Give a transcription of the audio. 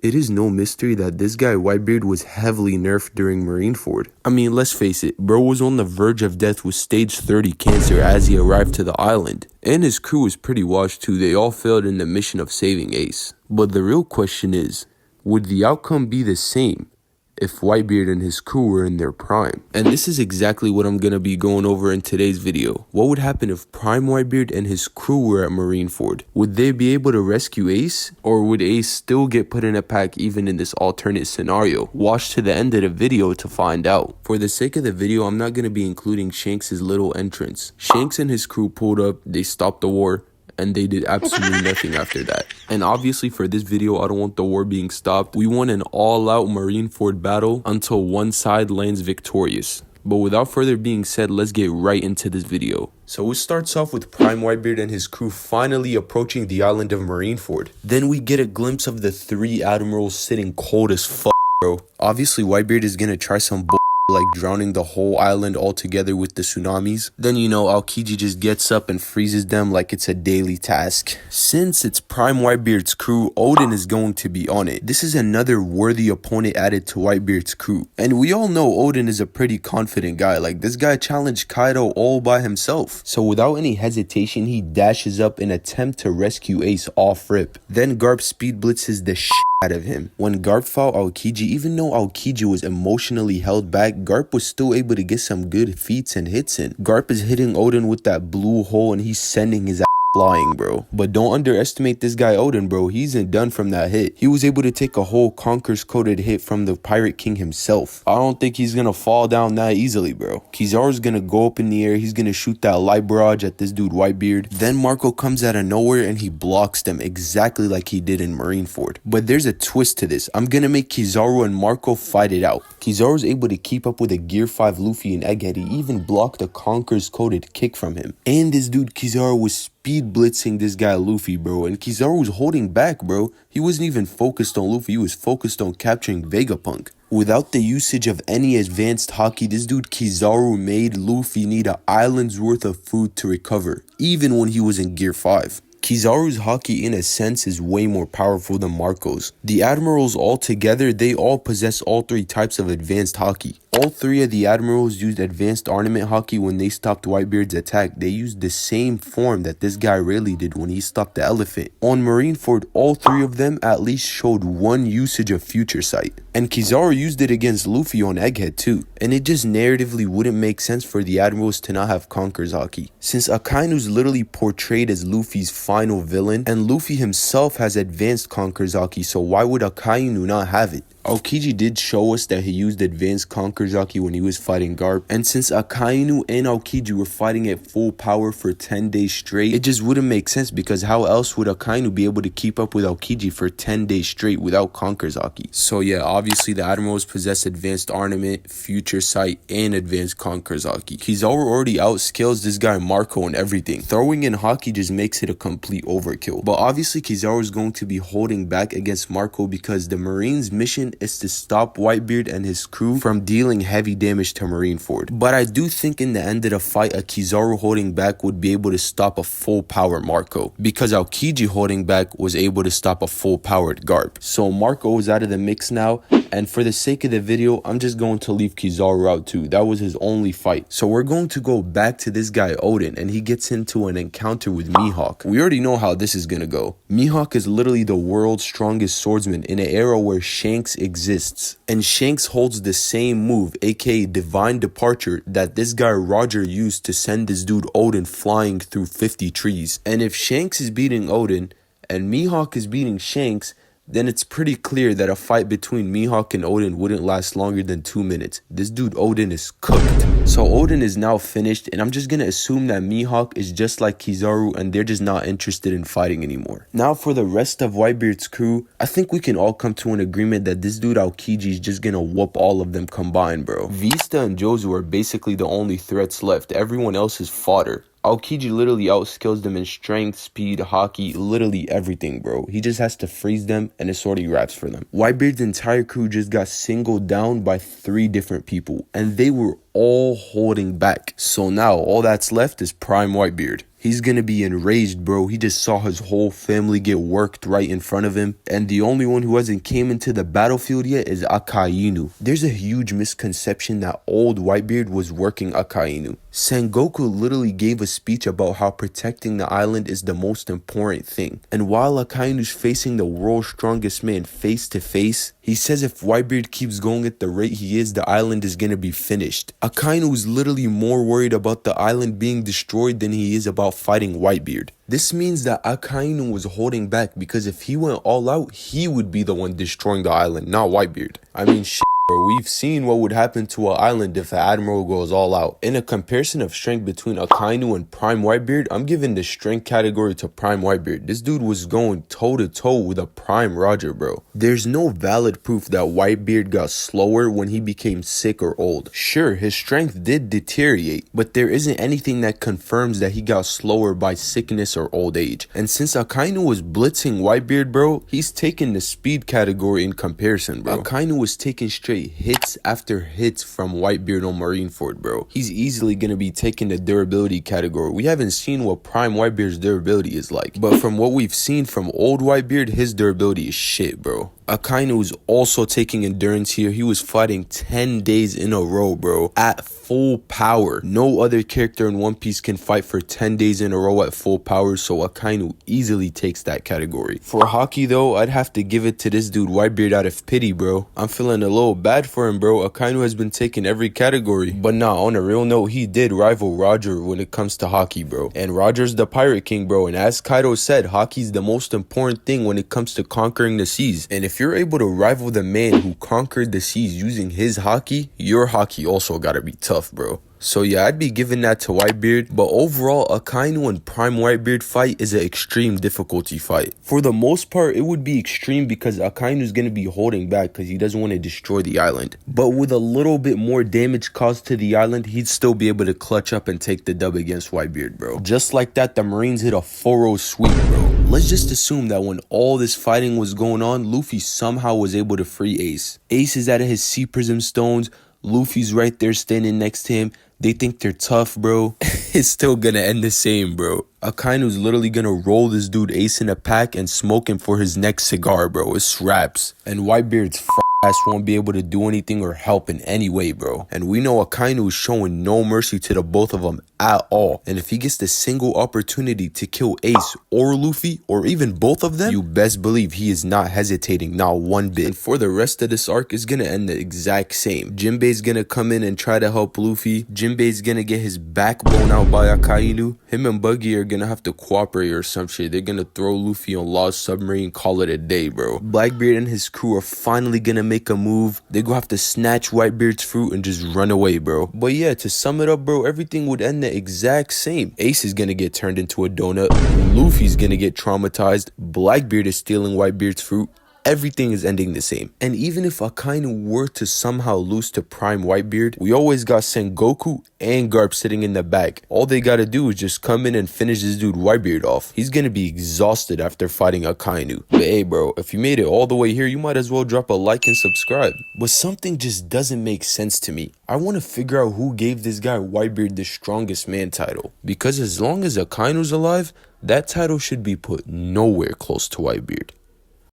It is no mystery that this guy Whitebeard was heavily nerfed during Marineford. I mean, let's face it, bro was on the verge of death with stage 30 cancer as he arrived to the island. And his crew was pretty washed too, they all failed in the mission of saving Ace. But the real question is, would the outcome be the same if Whitebeard and his crew were in their prime? And this is exactly what I'm gonna be going over in today's video. What would happen if Prime Whitebeard and his crew were at Marineford? Would they be able to rescue Ace? Or would Ace still get put in a pack even in this alternate scenario? Watch to the end of the video to find out. For the sake of the video, I'm not gonna be including Shanks' little entrance. Shanks and his crew pulled up, they stopped the war, and they did absolutely nothing after that. And obviously for this video, I don't want the war being stopped. We want an all-out Marineford battle until one side lands victorious. But without further being said, let's get right into this video. So it starts off with Prime Whitebeard and his crew finally approaching the island of Marineford. Then we get a glimpse of the 3 admirals sitting cold as fuck, bro. Obviously Whitebeard is gonna try some like drowning the whole island altogether with the tsunamis. Then you know Aokiji just gets up and freezes them like it's a daily task. Since it's Prime Whitebeard's crew, Oden is going to be on it. This is another worthy opponent added to Whitebeard's crew. And we all know Oden is a pretty confident guy. Like, this guy challenged Kaido all by himself. So without any hesitation, he dashes up in attempt to rescue Ace off rip. Then Garp speed blitzes the shit out of him. When Garp fought Aokiji, even though Aokiji was emotionally held back, Garp was still able to get some good feats and hits in. Garp is hitting Oden with that blue hole and he's sending his flying, bro. But don't underestimate this guy Oden, bro. He isn't done from that hit. He was able to take a whole Conqueror's Coded hit from the Pirate King himself. I don't think he's gonna fall down that easily, bro. Kizaru's gonna go up in the air. He's gonna shoot that light barrage at this dude Whitebeard. Then Marco comes out of nowhere and he blocks them exactly like he did in Marineford. But there's a twist to this. I'm gonna make Kizaru and Marco fight it out. Kizaru's able to keep up with a Gear 5 Luffy and Egghead. He even blocked a Conqueror's Coded kick from him. And this dude Kizaru was speed blitzing this guy Luffy, bro, and Kizaru was holding back, bro. He wasn't even focused on Luffy, he was focused on capturing Vegapunk. Without the usage of any advanced haki, this dude Kizaru made Luffy need an island's worth of food to recover, even when he was in Gear 5. Kizaru's haki in a sense is way more powerful than Marco's. The admirals all together, they all possess all 3 types of advanced haki. All 3 of the admirals used advanced ornament haki when they stopped Whitebeard's attack. They used the same form that this guy Rayleigh did when he stopped the elephant. On Marineford, all 3 of them at least showed one usage of Future Sight. And Kizaru used it against Luffy on Egghead too. And it just narratively wouldn't make sense for the admirals to not have Conqueror's haki, since Akainu's literally portrayed as Luffy's final villain, and Luffy himself has advanced Conqueror's haki, so why would Akainu not have it? Aokiji did show us that he used advanced Conqueror's haki when he was fighting Garp, and since Akainu and Aokiji were fighting at full power for 10 days straight, it just wouldn't make sense, because how else would Akainu be able to keep up with Aokiji for 10 days straight without Conqueror's haki? So yeah, obviously the admirals possess advanced ornament, Future Sight, and advanced Conqueror's haki. Kizaru already outscales this guy Marco and everything. Throwing in haki just makes it a complete overkill. But obviously Kizaru is going to be holding back against Marco because the Marines' mission is to stop Whitebeard and his crew from dealing heavy damage to Marineford. But I do think in the end of the fight, a Kizaru holding back would be able to stop a full power Marco, because Aokiji holding back was able to stop a full powered Garp. So Marco is out of the mix now, and for the sake of the video, I'm just going to leave Kizaru out too. That was his only fight. So we're going to go back to this guy Oden, and he gets into an encounter with Mihawk. We already know how this is gonna go. Mihawk is literally the world's strongest swordsman in an era where Shanks exists, and Shanks holds the same move, aka Divine Departure, that this guy Roger used to send this dude Oden flying through 50 trees. And if Shanks is beating Oden and Mihawk is beating Shanks, then it's pretty clear that a fight between Mihawk and Oden wouldn't last longer than 2 minutes. This dude Oden is cooked. So Oden is now finished, and I'm just gonna assume that Mihawk is just like Kizaru and they're just not interested in fighting anymore. Now for the rest of Whitebeard's crew, I think we can all come to an agreement that this dude Aokiji is just gonna whoop all of them combined, bro. Vista and Jozu are basically the only threats left. Everyone else is fodder. Aokiji literally outskills them in strength, speed, haki, literally everything, bro. He just has to freeze them and it's already wraps for them. Whitebeard's entire crew just got singled down by 3 different people, and they were all holding back. So now all that's left is Prime Whitebeard. he's gonna be enraged, bro. He just saw his whole family get worked right in front of him, and the only one who hasn't came into the battlefield yet is Akainu. There's a huge misconception that old Whitebeard was working Akainu. Sengoku literally gave a speech about how protecting the island is the most important thing, and while Akainu's facing the world's strongest man face to face, he says if Whitebeard keeps going at the rate he is, the island is gonna be finished. Akainu is literally more worried about the island being destroyed than he is about fighting Whitebeard. This means that Akainu was holding back because if he went all out, he would be the one destroying the island, not Whitebeard. I mean, shit. Bro, we've seen what would happen to an island if an Admiral goes all out. In a comparison of strength between Akainu and Prime Whitebeard, I'm giving the strength category to Prime Whitebeard. This dude was going toe to toe with a Prime Roger, bro. There's no valid proof that Whitebeard got slower when he became sick or old. Sure, his strength did deteriorate, but there isn't anything that confirms that he got slower by sickness or old age. And since Akainu was blitzing Whitebeard, bro, he's taking the speed category in comparison, bro. Akainu was taking straight hits after hits from Whitebeard on Marineford, bro. He's easily gonna be taking the durability category. We haven't seen what Prime Whitebeard's durability is like, but from what we've seen from old Whitebeard, his durability is shit, bro. Akainu is also taking endurance here. He was fighting 10 days in a row, bro, at full power. No other character in One Piece can fight for 10 days in a row at full power, so Akainu easily takes that category. For Haki though, I'd have to give it to this dude Whitebeard out of pity, bro. I'm feeling a little bad for him, bro. Akainu has been taking every category. But nah, on a real note, he did rival Roger when it comes to Haki, bro. And Roger's the Pirate King, bro. And as Kaido said, Haki's the most important thing when it comes to conquering the seas. And if you're able to rival the man who conquered the seas using his Haki, your Haki also gotta be tough, bro. So yeah, I'd be giving that to Whitebeard, but overall, Akainu and Prime Whitebeard fight is an extreme difficulty fight. For the most part, it would be extreme because Akainu's gonna be holding back because he doesn't want to destroy the island. But with a little bit more damage caused to the island, he'd still be able to clutch up and take the dub against Whitebeard, bro. Just like that, the Marines hit a 4-0 sweep, bro. Let's just assume that when all this fighting was going on, Luffy somehow was able to free Ace. Ace is out of his Sea Prism stones, Luffy's right there standing next to him. They think they're tough, bro. It's still gonna end the same, bro. Akainu's literally gonna roll this dude Ace in a pack and smoke him for his next cigar, bro. It's raps. And Whitebeard's ass won't be able to do anything or help in any way, bro. And we know Akainu is showing no mercy to the both of them at all. And if he gets the single opportunity to kill Ace or Luffy or even both of them, you best believe he is not hesitating, not one bit. And for the rest of this arc, is gonna end the exact same. Jinbei's gonna come in and try to help Luffy. Jinbei's gonna get his back blown out by Akainu. Him and Buggy are gonna have to cooperate or some shit. They're gonna throw Luffy on Law's submarine, call it a day, bro. Blackbeard and his crew are finally gonna make a move. They're gonna have to snatch Whitebeard's fruit and just run away, bro. But yeah, to sum it up, bro, everything would end the exact same. Ace is gonna get turned into a donut. Luffy's gonna get traumatized. Blackbeard is stealing Whitebeard's fruit. Everything is ending the same. And even if Akainu were to somehow lose to Prime Whitebeard, we always got Sengoku and Garp sitting in the back. All they gotta do is just come in and finish this dude Whitebeard off. He's gonna be exhausted after fighting Akainu. But hey, bro, if you made it all the way here, you might as well drop a like and subscribe. But something just doesn't make sense to me. I want to figure out who gave this guy Whitebeard the strongest man title. Because as long as Akainu's alive, that title should be put nowhere close to Whitebeard.